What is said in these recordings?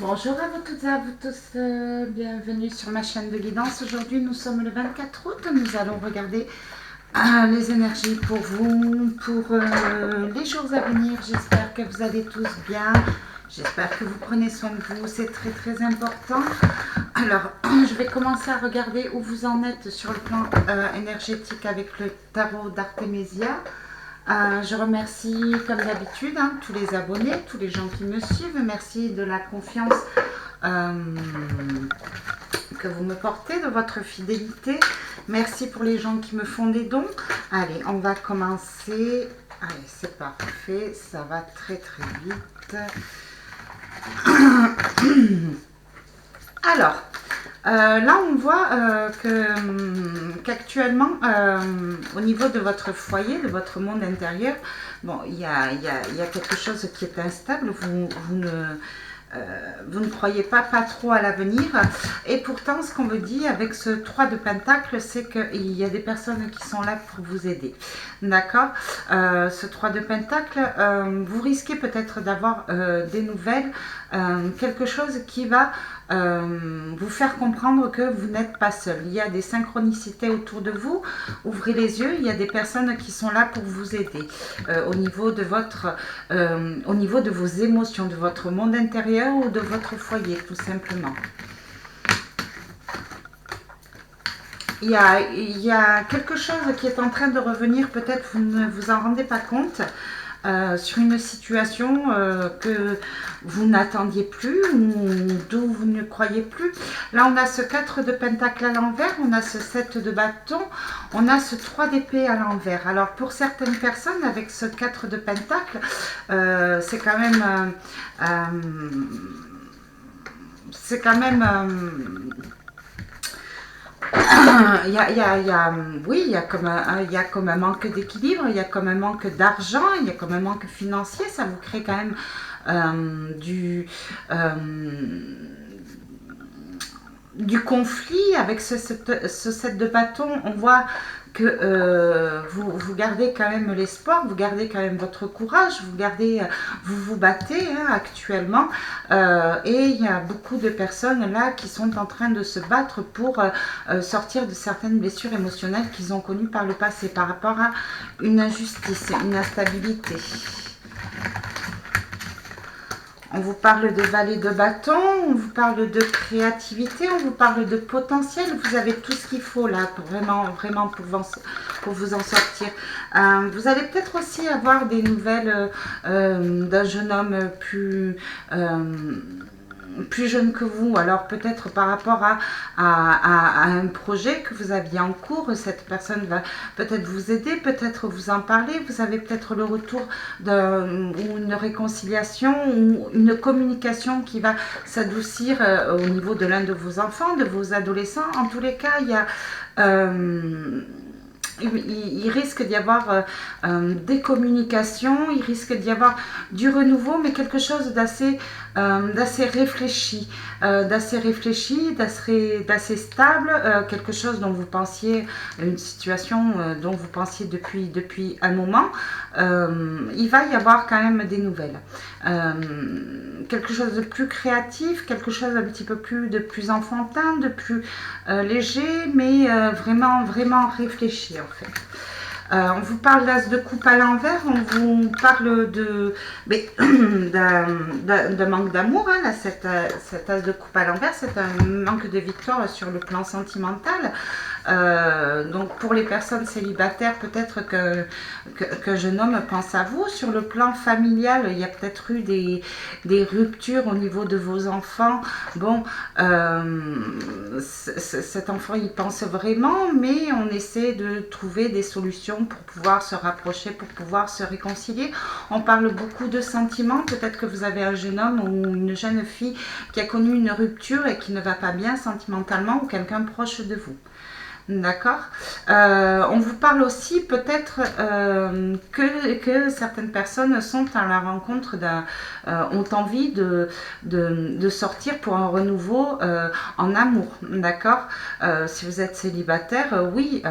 Bonjour à vous toutes et à vous tous, bienvenue sur ma chaîne de guidance. Aujourd'hui nous sommes le 24 août, nous allons regarder les énergies pour vous, pour les jours à venir. J'espère que vous allez tous bien, j'espère que vous prenez soin de vous, c'est très important. Alors je vais commencer à regarder où vous en êtes sur le plan énergétique avec le tarot d'Artémisia. Je remercie comme d'habitude tous les abonnés, tous les gens qui me suivent. Merci de la confiance que vous me portez, de votre fidélité. Merci pour les gens qui me font des dons. Allez, on va commencer. Allez, c'est parfait, ça va très vite. Alors, là, on voit qu'actuellement, au niveau de votre foyer, de votre monde intérieur, bon, il y a quelque chose qui est instable. Vous ne croyez pas trop à l'avenir. Et pourtant, ce qu'on me dit avec ce 3 de Pentacle, c'est qu'il y a des personnes qui sont là pour vous aider. D'accord. Ce 3 de Pentacle, vous risquez peut-être d'avoir des nouvelles, quelque chose qui va vous faire comprendre que vous n'êtes pas seul. Il y a des synchronicités autour de vous. Ouvrez les yeux, il y a des personnes qui sont là pour vous aider au niveau de vos émotions, de votre monde intérieur ou de votre foyer, tout simplement. Il y a quelque chose qui est en train de revenir, peut-être vous ne vous en rendez pas compte, sur une situation que vous n'attendiez plus ou d'où vous ne croyez plus. Là, on a ce 4 de Pentacle à l'envers, on a ce 7 de bâton, on a ce 3 d'épée à l'envers. Alors, pour certaines personnes, avec ce 4 de Pentacle, c'est quand même... oui, il y a comme un manque d'équilibre, il y a comme un manque d'argent, il y a comme un manque financier, ça vous crée quand même du conflit avec ce 7 de bâton. On voit que vous gardez quand même l'espoir, vous gardez quand même votre courage, vous vous battez actuellement, et il y a beaucoup de personnes là qui sont en train de se battre pour sortir de certaines blessures émotionnelles qu'ils ont connues par le passé par rapport à une injustice, une instabilité. On vous parle de valet de bâton, on vous parle de créativité, on vous parle de potentiel. Vous avez tout ce qu'il faut là pour vraiment pour vous en sortir. Vous allez peut-être aussi avoir des nouvelles d'un jeune homme plus jeune que vous, alors peut-être par rapport à un projet que vous aviez en cours, cette personne va peut-être vous aider, peut-être vous en parler, vous avez peut-être le retour ou une réconciliation ou une communication qui va s'adoucir au niveau de l'un de vos enfants, de vos adolescents. En tous les cas, il risque d'y avoir des communications, il risque d'y avoir du renouveau, mais quelque chose d'assez réfléchi, d'assez stable, quelque chose dont vous pensiez, une situation dont vous pensiez depuis un moment. Il va y avoir quand même des nouvelles. Quelque chose de plus créatif, quelque chose un petit peu plus enfantin, de plus léger, mais vraiment réfléchi en fait. On vous parle d'as de coupe à l'envers, on vous parle d'un manque d'amour. Cet as de coupe à l'envers, c'est un manque de victoire sur le plan sentimental. Donc pour les personnes célibataires, peut-être que jeune homme pense à vous. Sur le plan familial, il y a peut-être eu des ruptures au niveau de vos enfants. Bon, cet enfant il pense vraiment, mais on essaie de trouver des solutions pour pouvoir se rapprocher, pour pouvoir se réconcilier. On parle beaucoup de sentiments. Peut-être que vous avez un jeune homme ou une jeune fille qui a connu une rupture et qui ne va pas bien sentimentalement, ou quelqu'un proche de vous. D'accord. On vous parle aussi peut-être que certaines personnes sont à la rencontre ont envie de sortir pour un renouveau en amour. D'accord. Si vous êtes célibataire, oui.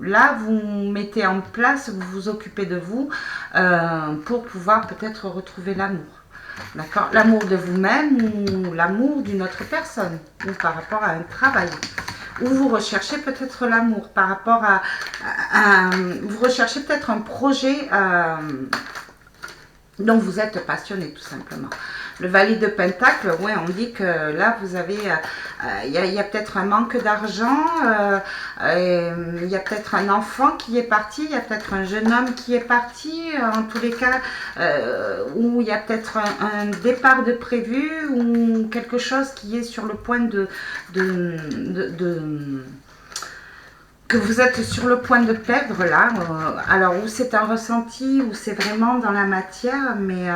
Là, vous mettez en place, vous vous occupez de vous pour pouvoir peut-être retrouver l'amour. D'accord? L'amour de vous-même ou l'amour d'une autre personne, ou par rapport à un travail. Ou vous recherchez peut-être l'amour par rapport vous recherchez peut-être un projet dont vous êtes passionné, tout simplement. Le Valet de Pentacle, ouais, on dit que là, vous avez, il y a peut-être un manque d'argent, il y a peut-être un enfant qui est parti, il y a peut-être un jeune homme qui est parti, en tous les cas, ou il y a peut-être un départ de prévu, ou quelque chose qui est sur le point que vous êtes sur le point de perdre là. Alors, ou c'est un ressenti, ou c'est vraiment dans la matière, mais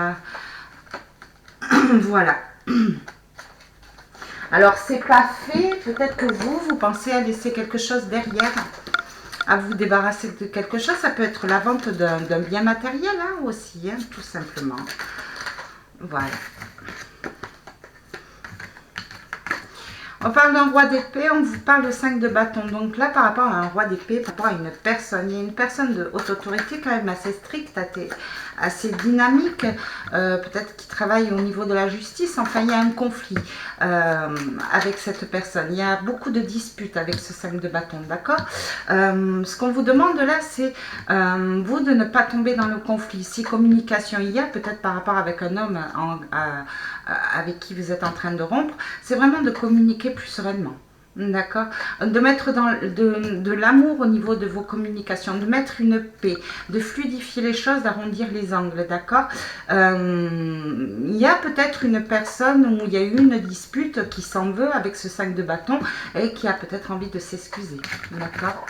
voilà. Alors, c'est pas fait. Peut-être que vous pensez à laisser quelque chose derrière, à vous débarrasser de quelque chose. Ça peut être la vente d'un bien matériel hein, aussi, hein, tout simplement. Voilà. On parle d'un roi d'épée, on vous parle de 5 de bâton. Donc là, par rapport à un roi d'épée, par rapport à une personne, il y a une personne de haute autorité quand même assez stricte, assez dynamique, peut-être qui travaille au niveau de la justice. Enfin, il y a un conflit avec cette personne. Il y a beaucoup de disputes avec ce 5 de bâton, d'accord? Ce qu'on vous demande là, c'est vous de ne pas tomber dans le conflit. Si communication il y a, peut-être par rapport avec un homme avec qui vous êtes en train de rompre, c'est vraiment de communiquer plus sereinement. D'accord? De mettre de l'amour au niveau de vos communications, de mettre une paix, de fluidifier les choses, d'arrondir les angles, d'accord? Il y a peut-être une personne où il y a eu une dispute qui s'en veut avec ce 5 de bâton et qui a peut-être envie de s'excuser, d'accord?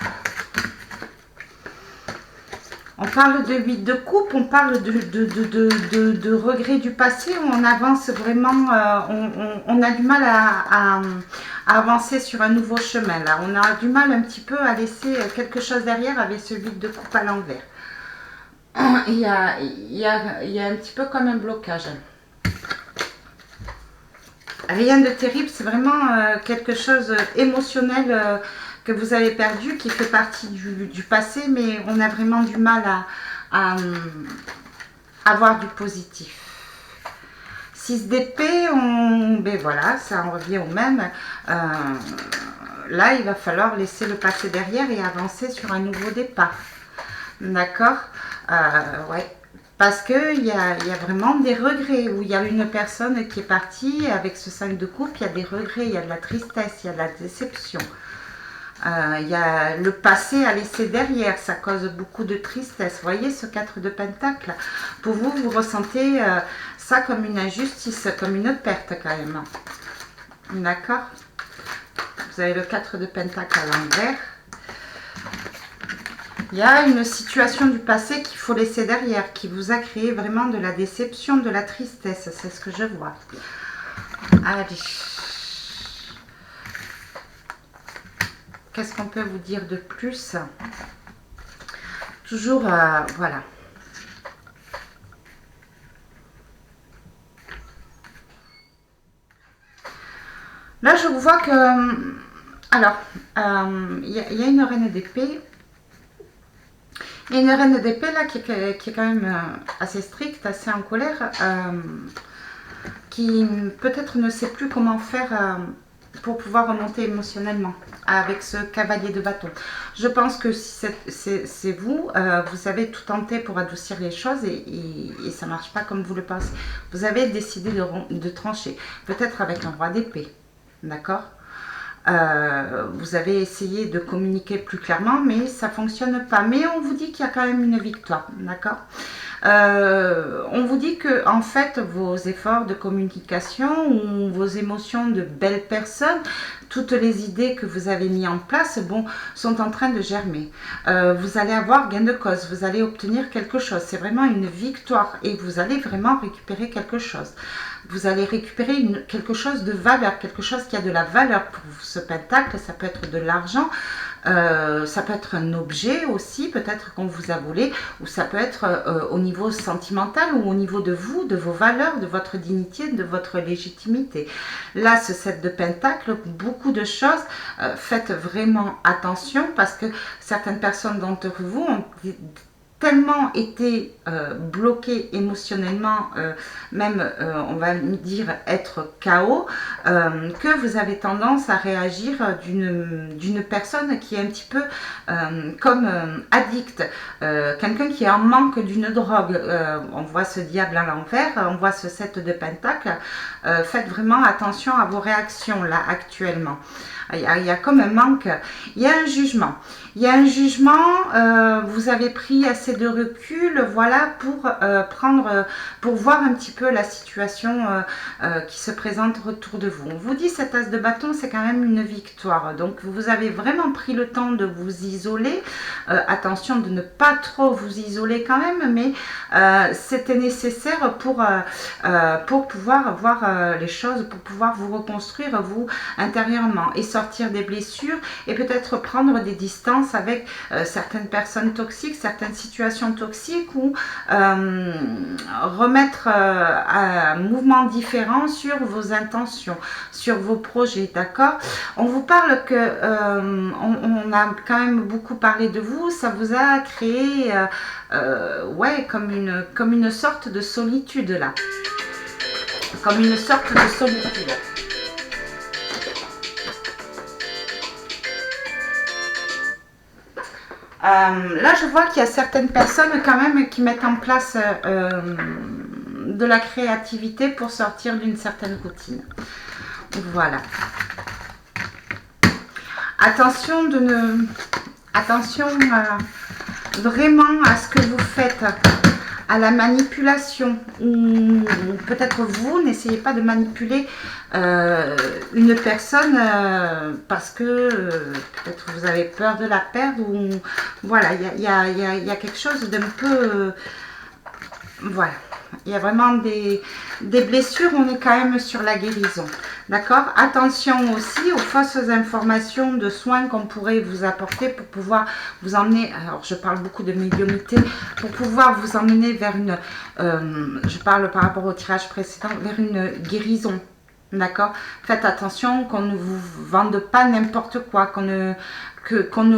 On parle de 8 de coupe, on parle de regrets du passé, où on avance vraiment, on a du mal à avancer sur un nouveau chemin. Là, on a du mal un petit peu à laisser quelque chose derrière avec ce 8 de coupe à l'envers. Il y a un petit peu comme un blocage. Rien de terrible, c'est vraiment quelque chose émotionnel que vous avez perdu, qui fait partie du passé, mais on a vraiment du mal à avoir du positif. 6 d'épée, ben voilà, ça en revient au même. Là, il va falloir laisser le passé derrière et avancer sur un nouveau départ. D'accord? Ouais. Parce qu'il y a vraiment des regrets, où il y a une personne qui est partie avec ce 5 de coupe, il y a des regrets, il y a de la tristesse, il y a de la déception. Il y a le passé à laisser derrière, ça cause beaucoup de tristesse. Vous voyez ce 4 de pentacle, pour vous, vous ressentez ça comme une injustice, comme une perte quand même. D'accord? Vous avez le 4 de pentacle à l'envers. Il y a une situation du passé qu'il faut laisser derrière, qui vous a créé vraiment de la déception, de la tristesse. C'est ce que je vois. Allez. Qu'est-ce qu'on peut vous dire de plus? Toujours, voilà. Là, je vois que... alors, il y a une reine d'épée. Il y a une reine d'épée là qui est quand même assez stricte, assez en colère, qui peut-être ne sait plus comment faire pour pouvoir remonter émotionnellement avec ce cavalier de bâton. Je pense que si c'est vous, vous avez tout tenté pour adoucir les choses et ça ne marche pas comme vous le pensez. Vous avez décidé de trancher, peut-être avec un roi d'épée, d'accord? Vous avez essayé de communiquer plus clairement, mais ça ne fonctionne pas. Mais on vous dit qu'il y a quand même une victoire, d'accord? On vous dit que en fait vos efforts de communication ou vos émotions de belle personne, toutes les idées que vous avez mis en place, bon, sont en train de germer. Vous allez avoir gain de cause, vous allez obtenir quelque chose. C'est vraiment une victoire et vous allez vraiment récupérer quelque chose. Vous allez récupérer quelque chose de valeur, quelque chose qui a de la valeur pour ce pentacle. Ça peut être de l'argent, ça peut être un objet aussi, peut-être qu'on vous a volé, ou ça peut être au niveau sentimental ou au niveau de vous, de vos valeurs, de votre dignité, de votre légitimité. Là, ce 7 de pentacle, beaucoup de choses, faites vraiment attention parce que certaines personnes d'entre vous ont tellement été bloqué émotionnellement, même on va dire être KO, que vous avez tendance à réagir d'une personne qui est un petit peu comme addict, quelqu'un qui est en manque d'une drogue. On voit ce diable à l'envers, on voit ce 7 de pentacle. Faites vraiment attention à vos réactions là actuellement. Il y a comme un manque, il y a un jugement. Il y a un jugement, vous avez pris assez de recul, voilà, pour voir un petit peu la situation qui se présente autour de vous. On vous dit cet as de bâton, c'est quand même une victoire. Donc vous avez vraiment pris le temps de vous isoler. Attention de ne pas trop vous isoler quand même, mais c'était nécessaire pour pouvoir voir les choses, pour pouvoir vous reconstruire vous intérieurement et sortir des blessures et peut-être prendre des distances avec certaines personnes toxiques, certaines situations toxiques ou remettre un mouvement différent sur vos intentions, sur vos projets, d'accord? On vous parle que on a quand même beaucoup parlé de vous, ça vous a créé ouais, comme une sorte de solitude là, comme une sorte de solitude. Là, je vois qu'il y a certaines personnes quand même qui mettent en place de la créativité pour sortir d'une certaine routine. Voilà. Attention attention vraiment à ce que vous faites, à la manipulation, ou peut-être vous n'essayez pas de manipuler une personne parce que peut-être vous avez peur de la perdre, ou voilà, il y a quelque chose d'un peu voilà, il y a vraiment des blessures, on est quand même sur la guérison, d'accord? Attention aussi aux fausses informations de soins qu'on pourrait vous apporter pour pouvoir vous emmener, alors je parle beaucoup de médiumnité, pour pouvoir vous emmener vers une, je parle par rapport au tirage précédent, vers une guérison. D'accord? Faites attention qu'on ne vous vende pas n'importe quoi, qu'on ne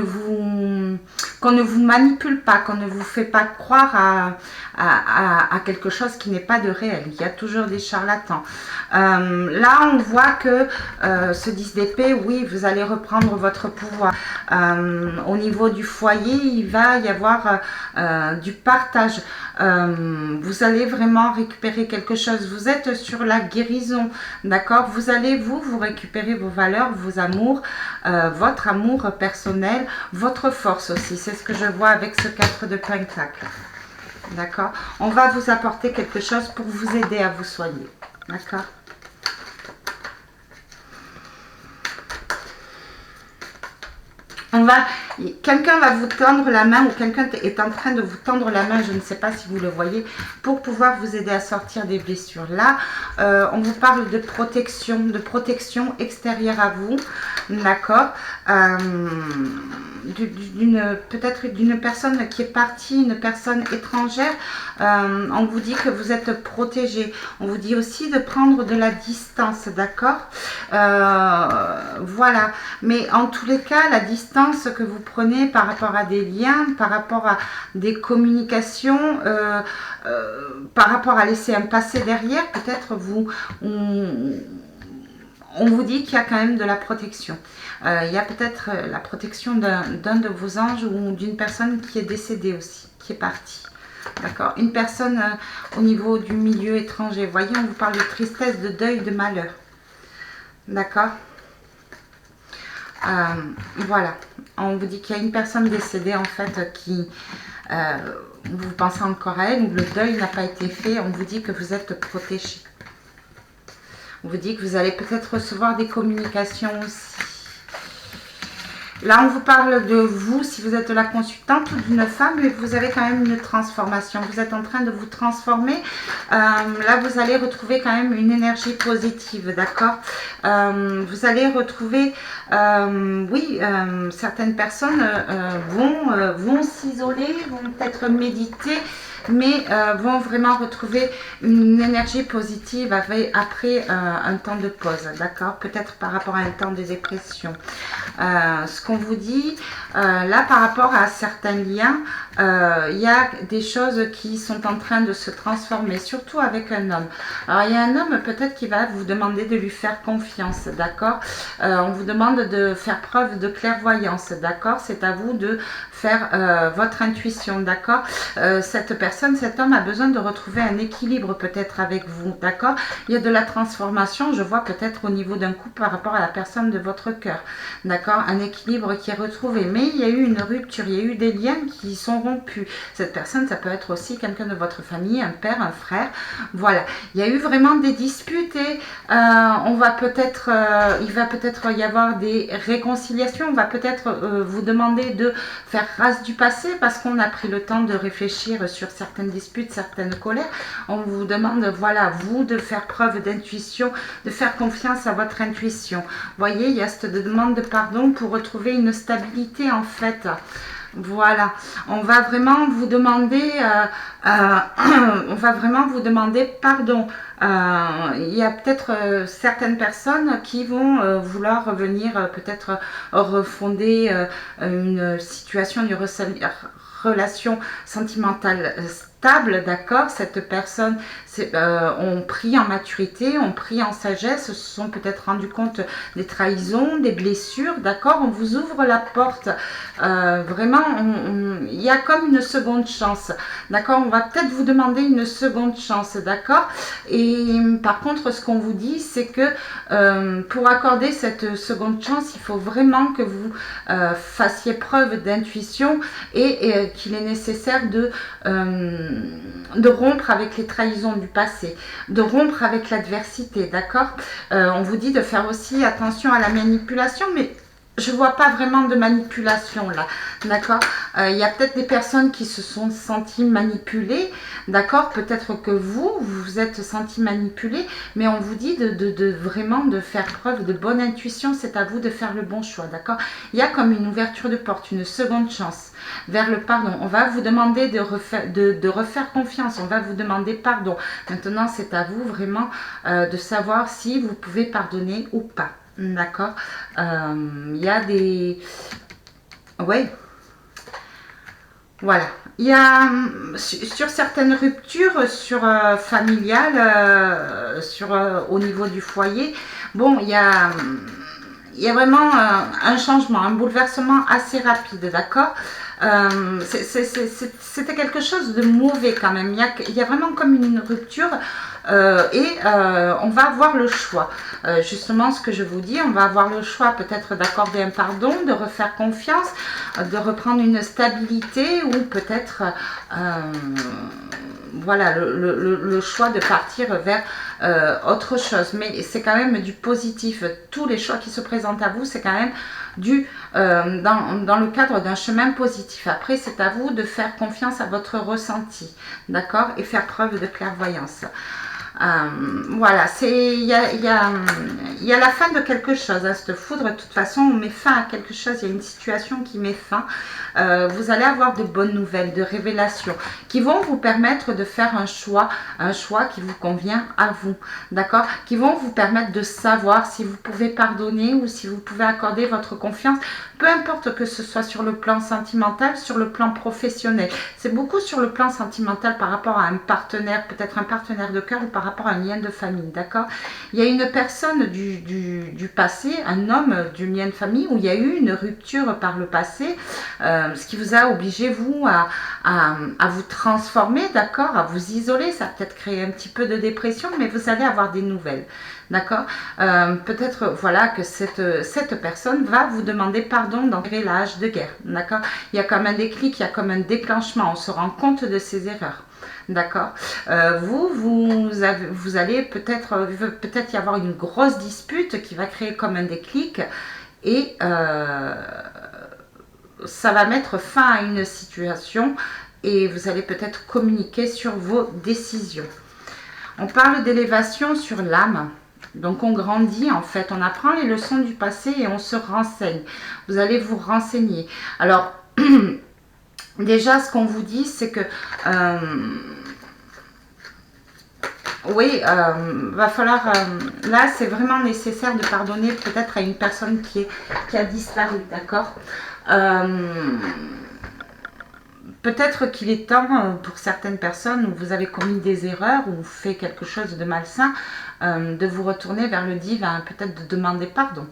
vous manipule pas, qu'on ne vous fait pas croire à quelque chose qui n'est pas de réel. Il y a toujours des charlatans. Là, on voit que ce 10 d'épée, oui, vous allez reprendre votre pouvoir. Au niveau du foyer, il va y avoir du partage. Vous allez vraiment récupérer quelque chose. Vous êtes sur la guérison, d'accord? Vous allez vous récupérer vos valeurs, vos amours, votre amour personnel, votre force aussi. C'est ce que je vois avec ce 4 de pentacle, d'accord? On va vous apporter quelque chose pour vous aider à vous soigner, d'accord? Quelqu'un va vous tendre la main, ou quelqu'un est en train de vous tendre la main, je ne sais pas si vous le voyez, pour pouvoir vous aider à sortir des blessures. Là, on vous parle de protection extérieure à vous, d'accord? Peut-être d'une personne qui est partie, une personne étrangère. On vous dit que vous êtes protégé. On vous dit aussi de prendre de la distance, d'accord? Voilà. Mais en tous les cas, la distance que vous prenez par rapport à des liens, par rapport à des communications, par rapport à laisser un passé derrière, peut-être on vous dit qu'il y a quand même de la protection. Il y a peut-être la protection d'un de vos anges ou d'une personne qui est décédée aussi, qui est partie. D'accord? Une personne au niveau du milieu étranger. Vous voyez, on vous parle de tristesse, de deuil, de malheur. D'accord? Voilà. On vous dit qu'il y a une personne décédée en fait qui... vous pensez encore à elle, ou le deuil n'a pas été fait. On vous dit que vous êtes protégé. On vous dit que vous allez peut-être recevoir des communications aussi. Là, on vous parle de vous, si vous êtes la consultante ou d'une femme, mais vous avez quand même une transformation. Vous êtes en train de vous transformer. Là, vous allez retrouver quand même une énergie positive, d'accord? Vous allez retrouver, oui, certaines personnes vont s'isoler, vont peut-être méditer, mais vont vraiment retrouver une énergie positive après un temps de pause, d'accord? Peut-être par rapport à un temps de dépression. Ce qu'on vous dit, là par rapport à certains liens, il y a des choses qui sont en train de se transformer, surtout avec un homme. Alors il y a un homme peut-être qui va vous demander de lui faire confiance, d'accord? On vous demande de faire preuve de clairvoyance, d'accord? C'est à vous de faire votre intuition, d'accord? Cette personne, cet homme a besoin de retrouver un équilibre peut-être avec vous, d'accord? Il y a de la transformation, je vois peut-être au niveau d'un couple par rapport à la personne de votre cœur, d'accord? Un équilibre qui est retrouvé, mais il y a eu une rupture, il y a eu des liens qui sont rompus. Cette personne, ça peut être aussi quelqu'un de votre famille, un père, un frère, voilà. Il y a eu vraiment des disputes et on va peut-être, il va peut-être y avoir des réconciliations, on va peut-être vous demander de faire grâce du passé parce qu'on a pris le temps de réfléchir sur certaines disputes, certaines colères. On vous demande, voilà, vous de faire preuve d'intuition, de faire confiance à votre intuition. Vous voyez, il y a cette demande de pardon pour retrouver une stabilité en fait. Voilà, on va vraiment vous demander, on va vraiment vous demander pardon. Il y a peut-être certaines personnes qui vont vouloir venir peut-être refonder une situation, une relation sentimentale stable, d'accord? Cette personne ont pris en maturité, ont pris en sagesse, se sont peut-être rendus compte des trahisons, des blessures, d'accord? On vous ouvre la porte, vraiment, il y a comme une seconde chance, d'accord? On va peut-être vous demander une seconde chance, d'accord? Et par contre, ce qu'on vous dit, c'est que pour accorder cette seconde chance, il faut vraiment que vous fassiez preuve d'intuition et qu'il est nécessaire de rompre avec les trahisons du passé, de rompre avec l'adversité, d'accord? On vous dit de faire aussi attention à la manipulation, mais je ne vois pas vraiment de manipulation là, d'accord? Il y a peut-être des personnes qui se sont senties manipulées, d'accord? Peut-être que vous vous êtes senti manipulé, mais on vous dit vraiment de faire preuve de bonne intuition, c'est à vous de faire le bon choix, d'accord? Il y a comme une ouverture de porte, une seconde chance vers le pardon. On va vous demander de refaire confiance, on va vous demander pardon. Maintenant, c'est à vous vraiment de savoir si vous pouvez pardonner ou pas. D'accord. Il y a des... Ouais. Voilà. Il y a sur certaines ruptures familiales, au niveau du foyer, bon, il y a vraiment un changement, un bouleversement assez rapide, d'accord? C'était quelque chose de mauvais quand même. Il y a vraiment comme une rupture on va avoir le choix. Justement, ce que je vous dis, on va avoir le choix peut-être d'accorder un pardon, de refaire confiance, de reprendre une stabilité ou peut-être voilà, le choix de partir vers autre chose. Mais c'est quand même du positif. Tous les choix qui se présentent à vous, c'est quand même dans le cadre d'un chemin positif. Après, c'est à vous de faire confiance à votre ressenti, d'accord? Et faire preuve de clairvoyance. Voilà, il y a la fin de quelque chose, hein, cette foudre. De toute façon, on met fin à quelque chose, il y a une situation qui met fin. Vous allez avoir de bonnes nouvelles, de révélations qui vont vous permettre de faire un choix qui vous convient à vous, d'accord? Qui vont vous permettre de savoir si vous pouvez pardonner ou si vous pouvez accorder votre confiance, peu importe que ce soit sur le plan sentimental, sur le plan professionnel. C'est beaucoup sur le plan sentimental par rapport à un partenaire, peut-être un partenaire de cœur ou par rapport à un lien de famille, d'accord? Il y a une personne du passé, un homme du lien de famille où il y a eu une rupture par le passé, ce qui vous a obligé, vous, à vous transformer, d'accord? À vous isoler, ça a peut-être créé un petit peu de dépression, mais vous allez avoir des nouvelles. D'accord? Peut-être, voilà, que cette personne va vous demander pardon dans l'âge de guerre. D'accord? Il y a comme un déclic, il y a comme un déclenchement. On se rend compte de ses erreurs. D'accord? Vous allez peut-être y avoir une grosse dispute qui va créer comme un déclic et ça va mettre fin à une situation et vous allez peut-être communiquer sur vos décisions. On parle d'élévation sur l'âme. Donc on grandit en fait, on apprend les leçons du passé et on se renseigne. Vous allez vous renseigner. Alors, déjà, ce qu'on vous dit, c'est que oui, va falloir... là, c'est vraiment nécessaire de pardonner peut-être à une personne qui a disparu, d'accord. Peut-être qu'il est temps, pour certaines personnes, où vous avez commis des erreurs ou fait quelque chose de malsain, de vous retourner vers le divin, peut-être de demander pardon.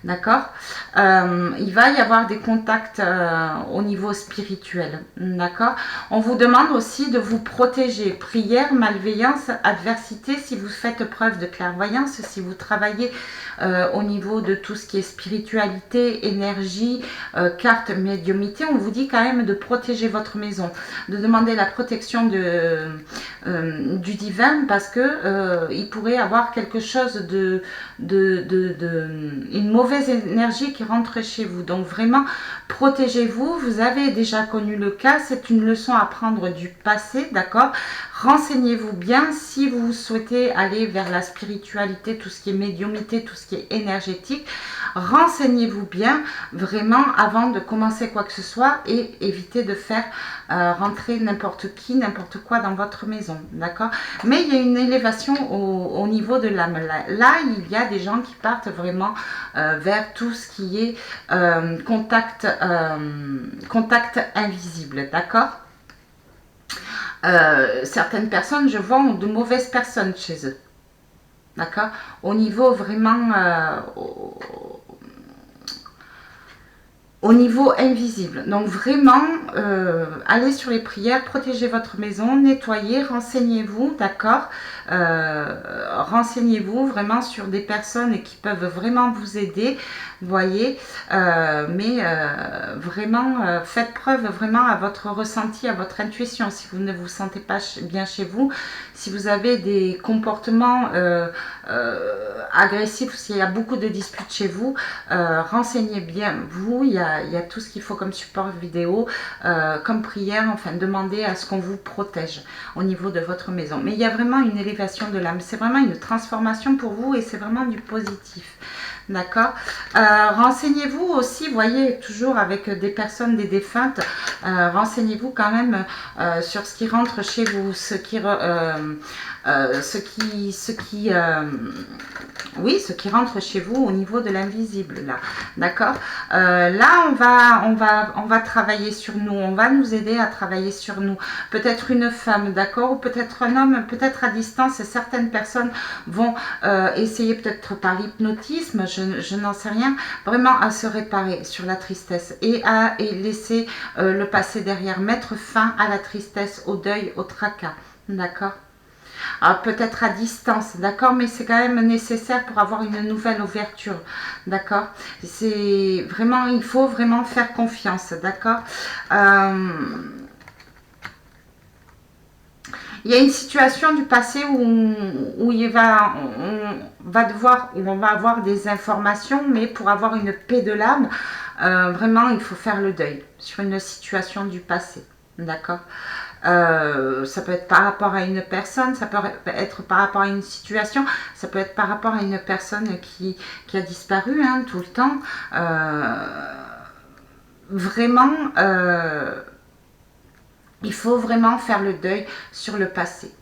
D'accord. Il va y avoir des contacts au niveau spirituel. D'accord. On vous demande aussi de vous protéger. Prière, malveillance, adversité. Si vous faites preuve de clairvoyance, si vous travaillez au niveau de tout ce qui est spiritualité, énergie, carte, médiumité, on vous dit quand même de protéger votre maison, de demander la protection du divin, parce que il pourrait avoir quelque chose une mauvaise énergie qui rentre chez vous. Donc vraiment, protégez-vous. Vous avez déjà connu le cas, c'est une leçon à prendre du passé, d'accord. Renseignez-vous bien si vous souhaitez aller vers la spiritualité, tout ce qui est médiumité, tout ce qui est énergétique. Renseignez-vous bien vraiment avant de commencer quoi que ce soit et évitez de faire rentrer n'importe qui, n'importe quoi dans votre maison, d'accord. Mais il y a une élévation au niveau de l'âme. Là, il y a des gens qui partent vraiment vers tout ce qui est contact invisible, d'accord. Certaines personnes, je vois, ont de mauvaises personnes chez eux, d'accord. Au niveau vraiment au niveau invisible. Donc vraiment, allez sur les prières, protégez votre maison, nettoyez, renseignez-vous, d'accord. Renseignez-vous vraiment sur des personnes qui peuvent vraiment vous aider, voyez. Mais vraiment, faites preuve vraiment à votre ressenti, à votre intuition. Si vous ne vous sentez pas bien chez vous, si vous avez des comportements agressifs, s'il y a beaucoup de disputes chez vous, renseignez bien vous. Il y a tout ce qu'il faut comme support vidéo, comme prière, enfin demandez à ce qu'on vous protège au niveau de votre maison. Mais il y a vraiment une élévation de l'âme, c'est vraiment une transformation pour vous et c'est vraiment du positif. D'accord. Renseignez-vous aussi, voyez, toujours avec des personnes, des défuntes, renseignez-vous quand même sur ce qui rentre chez vous, ce qui rentre chez vous au niveau de l'invisible, là, d'accord. Là, on va travailler sur nous, on va nous aider à travailler sur nous. Peut-être une femme, d'accord, ou peut-être un homme, peut-être à distance. Et certaines personnes vont essayer peut-être par l'hypnotisme, je n'en sais rien, vraiment à se réparer sur la tristesse et à laisser le passé derrière, mettre fin à la tristesse, au deuil, au tracas, d'accord. Peut-être à distance, d'accord, mais c'est quand même nécessaire pour avoir une nouvelle ouverture, d'accord. C'est vraiment, il faut vraiment faire confiance, d'accord. Il y a une situation du passé où on va avoir des informations, mais pour avoir une paix de l'âme, vraiment, il faut faire le deuil sur une situation du passé, d'accord. Ça peut être par rapport à une personne, ça peut être par rapport à une situation, ça peut être par rapport à une personne qui a disparu hein, tout le temps. Vraiment, il faut vraiment faire le deuil sur le passé.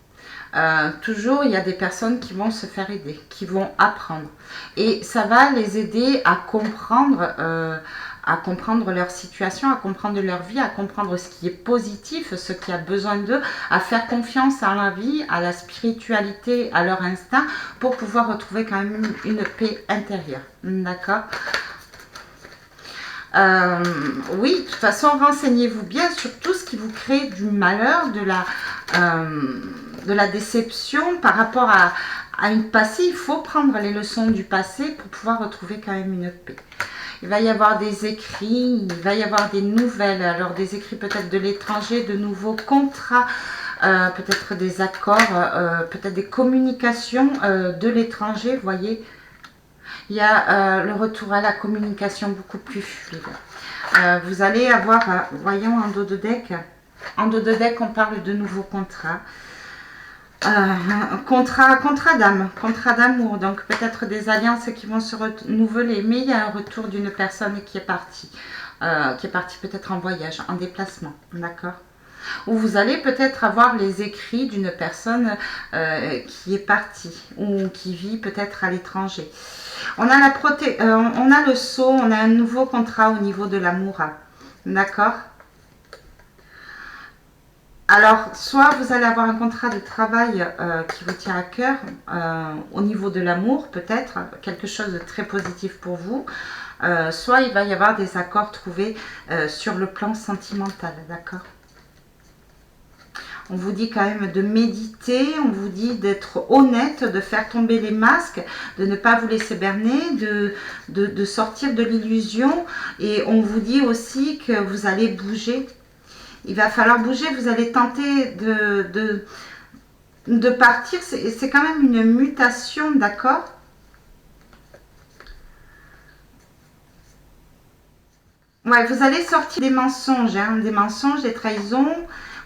Toujours, il y a des personnes qui vont se faire aider, qui vont apprendre. Et ça va les aider à comprendre leur situation, à comprendre leur vie, à comprendre ce qui est positif, ce qui a besoin d'eux, à faire confiance à la vie, à la spiritualité, à leur instinct, pour pouvoir retrouver quand même une paix intérieure. D'accord ? Oui, de toute façon, renseignez-vous bien sur tout ce qui vous crée du malheur, de la déception par rapport à une passé. Il faut prendre les leçons du passé pour pouvoir retrouver quand même une paix. Il va y avoir des écrits, il va y avoir des nouvelles, alors des écrits peut-être de l'étranger, de nouveaux contrats, peut-être des accords, peut-être des communications de l'étranger, vous voyez. Il y a le retour à la communication beaucoup plus fluide. Vous allez avoir, voyons en dos de deck, on parle de nouveaux contrats. Contrat d'âme, contrat d'amour, donc peut-être des alliances qui vont se renouveler, mais il y a un retour d'une personne qui est partie. qui est parti peut-être en voyage, en déplacement, d'accord? Ou vous allez peut-être avoir les écrits d'une personne qui est partie ou qui vit peut-être à l'étranger. On a on a le sceau, on a un nouveau contrat au niveau de l'amour, d'accord? Alors, soit vous allez avoir un contrat de travail qui vous tient à cœur au niveau de l'amour, peut-être, quelque chose de très positif pour vous. Soit il va y avoir des accords trouvés sur le plan sentimental, d'accord? On vous dit quand même de méditer, on vous dit d'être honnête, de faire tomber les masques, de ne pas vous laisser berner, de sortir de l'illusion. Et on vous dit aussi que vous allez bouger. Il va falloir bouger, vous allez tenter de partir. C'est quand même une mutation, d'accord? Ouais, vous allez sortir des mensonges, des trahisons.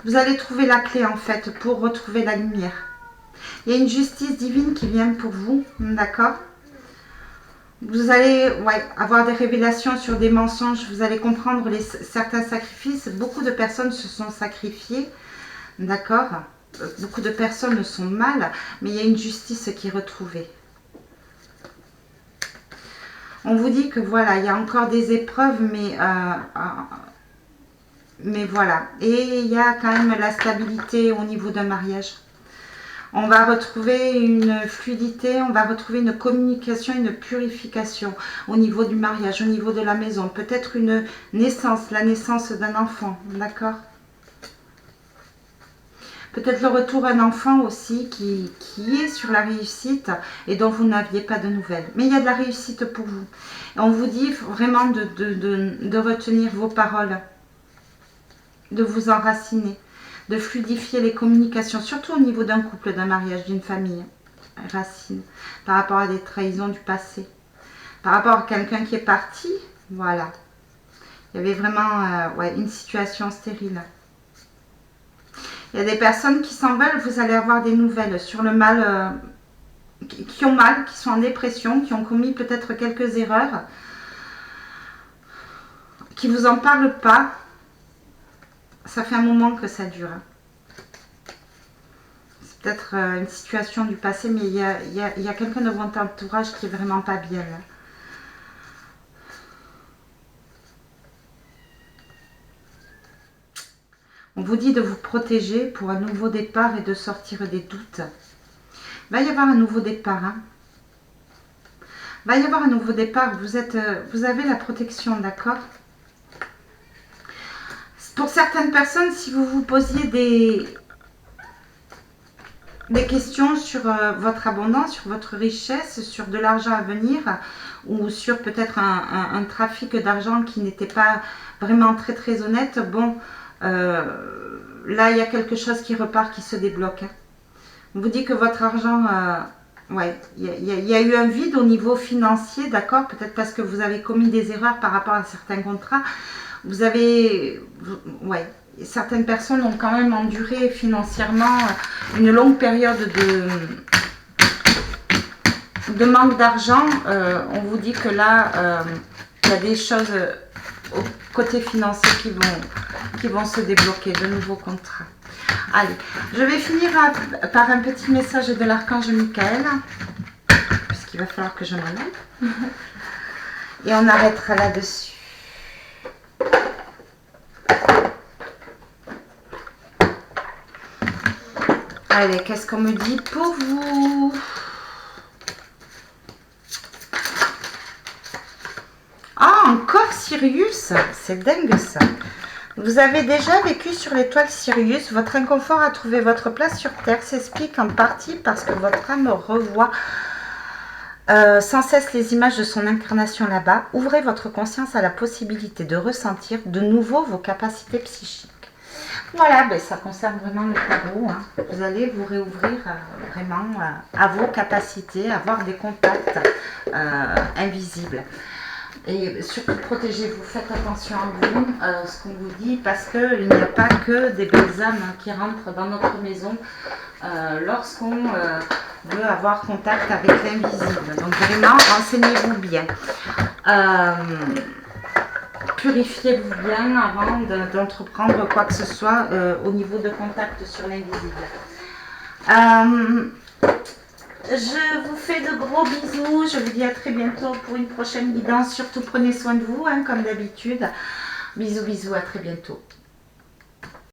Vous allez trouver la clé en fait pour retrouver la lumière. Il y a une justice divine qui vient pour vous, d'accord? Vous allez avoir des révélations sur des mensonges, vous allez comprendre certains sacrifices. Beaucoup de personnes se sont sacrifiées, d'accord? Beaucoup de personnes sont mal, mais il y a une justice qui est retrouvée. On vous dit que voilà, il y a encore des épreuves, mais voilà. Et il y a quand même la stabilité au niveau d'un mariage. On va retrouver une fluidité, on va retrouver une communication, une purification au niveau du mariage, au niveau de la maison. Peut-être une naissance, la naissance d'un enfant, d'accord? Peut-être le retour d'un enfant aussi qui est sur la réussite et dont vous n'aviez pas de nouvelles. Mais il y a de la réussite pour vous. Et on vous dit vraiment de retenir vos paroles, de vous enraciner, de fluidifier les communications, surtout au niveau d'un couple, d'un mariage, d'une famille. Racine, par rapport à des trahisons du passé, par rapport à quelqu'un qui est parti, voilà. Il y avait vraiment une situation stérile. Il y a des personnes qui s'en veulent, vous allez avoir des nouvelles sur le mal, qui ont mal, qui sont en dépression, qui ont commis peut-être quelques erreurs, qui ne vous en parlent pas. Ça fait un moment que ça dure. C'est peut-être une situation du passé, mais il y a quelqu'un de votre entourage qui est vraiment pas bien là. On vous dit de vous protéger pour un nouveau départ et de sortir des doutes. Il va y avoir un nouveau départ. Il va y avoir un nouveau départ. Vous avez la protection, d'accord? Pour certaines personnes, si vous vous posiez des questions sur votre abondance, sur votre richesse, sur de l'argent à venir, ou sur peut-être un trafic d'argent qui n'était pas vraiment très très honnête, bon... là, il y a quelque chose qui repart, qui se débloque. On vous dit que votre argent, il y a eu un vide au niveau financier, d'accord? Peut-être parce que vous avez commis des erreurs par rapport à certains contrats. Vous avez, certaines personnes ont quand même enduré financièrement une longue période de manque d'argent. On vous dit que là, il y a des choses au côté financier qui vont se débloquer, de nouveaux contrats. Allez, je vais finir par un petit message de l'archange Michael, puisqu'il va falloir que je m'enlève. Et on arrêtera là-dessus. Allez, qu'est-ce qu'on me dit pour vous? Ah, encore Sirius, c'est dingue ça. Vous avez déjà vécu sur l'étoile Sirius. Votre inconfort à trouver votre place sur Terre s'explique en partie parce que votre âme revoit sans cesse les images de son incarnation là-bas. Ouvrez votre conscience à la possibilité de ressentir de nouveau vos capacités psychiques. Voilà, ben ça concerne vraiment le tarot. Vous allez vous réouvrir vraiment à vos capacités, avoir des contacts invisibles. Et surtout, protégez-vous, faites attention à vous, ce qu'on vous dit, parce qu'il n'y a pas que des belles âmes qui rentrent dans notre maison lorsqu'on veut avoir contact avec l'invisible. Donc vraiment, renseignez-vous bien. purifiez-vous bien avant d'entreprendre quoi que ce soit au niveau de contact sur l'invisible. Je vous fais de gros bisous. Je vous dis à très bientôt pour une prochaine guidance. Surtout prenez soin de vous, hein, comme d'habitude. Bisous, bisous, à très bientôt.